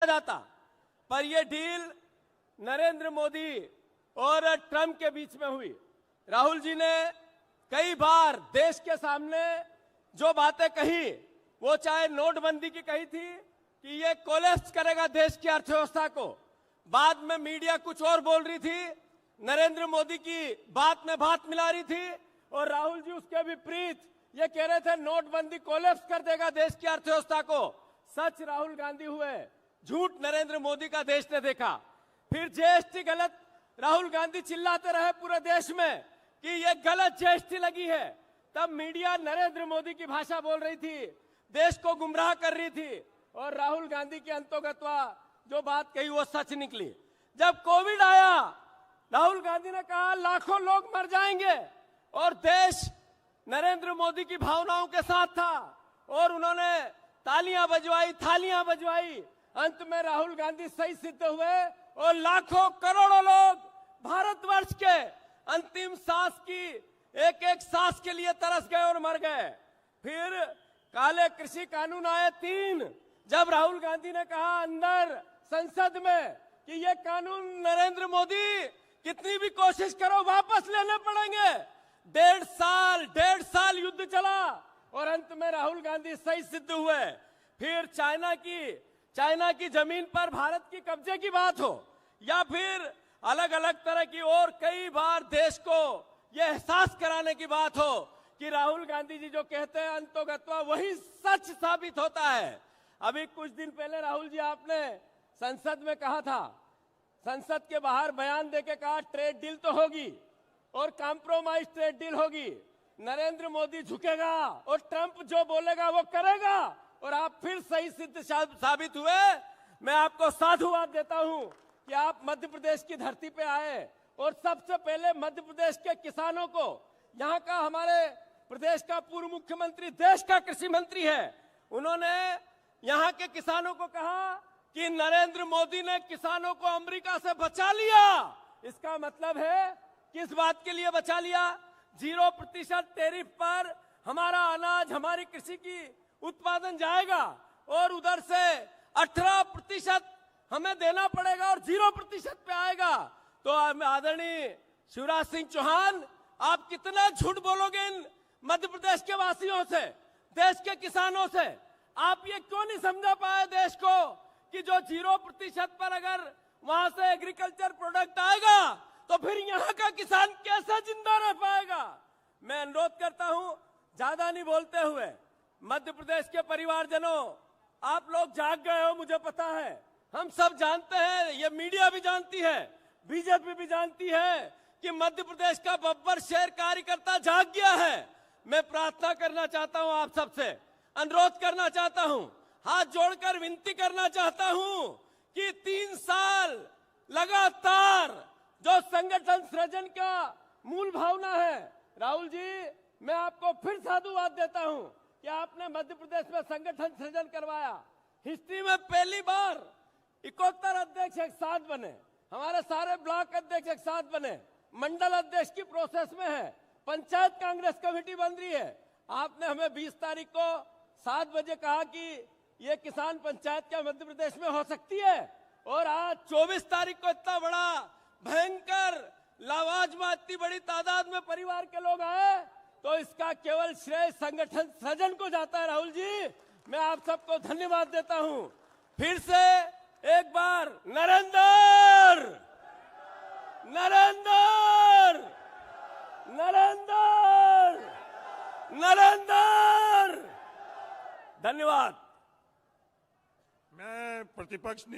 जाता, पर यह डील नरेंद्र मोदी और ट्रंप के बीच में हुई। राहुल जी ने कई बार देश के सामने जो बातें कही, वो चाहे नोटबंदी की कही थी कि ये कोलैप्स करेगा देश की अर्थव्यवस्था को, बाद में मीडिया कुछ और बोल रही थी, नरेंद्र मोदी की बात में बात मिला रही थी, और राहुल जी उसके विपरीत ये कह रहे थे नोटबंदी कोलैप्स कर देगा देश की अर्थव्यवस्था को। सच राहुल गांधी हुए, झूठ नरेंद्र मोदी का देश ने देखा। फिर जीएसटी गलत, राहुल गांधी चिल्लाते रहे पूरे देश में कि ये गलत जीएसटी लगी है। तब मीडिया नरेंद्र मोदी की भाषा बोल रही थी, देश को गुमराह कर रही थी, और राहुल गांधी की अंतोगत्वा जो बात कही वो सच निकली। जब कोविड आया, राहुल गांधी ने कहा लाखों लोग मर जाएंगे, और देश नरेंद्र मोदी की भावनाओं के साथ था, और उन्होंने तालियां बजवाई, थालियां बजवाई। अंत में राहुल गांधी सही सिद्ध हुए, और लाखों करोड़ों लोग भारतवर्ष के अंतिम सांस की एक एक सांस के लिए तरस गए और मर गए। फिर काले कृषि कानून आए 3, जब राहुल गांधी ने कहा अंदर संसद में कि ये कानून नरेंद्र मोदी कितनी भी कोशिश करो वापस लेने पड़ेंगे। 1.5 साल युद्ध चला, और अंत में राहुल गांधी सही सिद्ध हुए। फिर चाइना की जमीन पर भारत की कब्जे की बात हो, या फिर अलग अलग तरह की और कई बार देश को यह एहसास कराने की बात हो कि राहुल गांधी जी जो कहते हैं अंतोगत्वा वही सच साबित होता है। अभी कुछ दिन पहले राहुल जी आपने संसद में कहा था, संसद के बाहर बयान देके कहा ट्रेड डील तो होगी और कॉम्प्रोमाइज ट्रेड डील होगी, नरेंद्र मोदी झुकेगा और ट्रंप जो बोलेगा वो करेगा, और आप फिर सही सिद्ध साबित हुए। मैं आपको साधुवाद देता हूं कि आप मध्य प्रदेश की धरती पे आए, और सबसे पहले मध्य प्रदेश के किसानों को, यहाँ का हमारे प्रदेश का पूर्व मुख्यमंत्री देश का कृषि मंत्री है, उन्होंने यहाँ के किसानों को कहा कि नरेंद्र मोदी ने किसानों को अमेरिका से बचा लिया। इसका मतलब है किस बात के लिए बचा लिया? 0% टैरिफ पर हमारा अनाज, हमारी कृषि की उत्पादन जाएगा, और उधर से 18% हमें देना पड़ेगा, और 0% पे आएगा। तो आदरणीय शिवराज सिंह चौहान, आप कितना झूठ बोलोगे इन मध्य प्रदेश के वासियों से, देश के किसानों से? आप ये क्यों नहीं समझा पाए देश को कि जो 0% पर अगर वहां से एग्रीकल्चर प्रोडक्ट आएगा तो फिर यहाँ का किसान कैसे जिंदा रह पाएगा? मैं अनुरोध करता हूं, ज्यादा नहीं बोलते हुए, मध्य प्रदेश के परिवारजनों, आप लोग जाग गए हो, मुझे पता है, हम सब जानते हैं, ये मीडिया भी जानती है, बीजेपी भी जानती है कि मध्य प्रदेश का बब्बर शेर कार्यकर्ता जाग गया है। मैं प्रार्थना करना चाहता हूं, आप सबसे अनुरोध करना चाहता हूं, हाथ जोड़कर विनती करना चाहता हूं कि 3 साल लगातार जो संगठन सृजन का मूल भावना है, राहुल जी मैं आपको फिर साधुवाद देता हूं कि आपने मध्य प्रदेश में संगठन सृजन करवाया। हिस्ट्री में पहली बार 71 अध्यक्ष एक साथ बने, हमारे सारे ब्लॉक अध्यक्ष एक साथ बने, मंडल अध्यक्ष की प्रोसेस में है, पंचायत कांग्रेस कमेटी बन रही है। आपने हमें 20 तारीख को 7 बजे कहा कि ये किसान पंचायत क्या मध्य प्रदेश में हो सकती है, और आज 24 तारीख को इतना बड़ा भयंकर लावाजमा इतनी बड़ी तादाद में परिवार के लोग आए, तो इसका केवल श्रेय संगठन सृजन को जाता है। राहुल जी मैं आप सबको धन्यवाद देता हूं। फिर से एक बार नरेंद्र नरेंद्र नरेंद्र नरेंद्र, धन्यवाद। मैं प्रतिपक्ष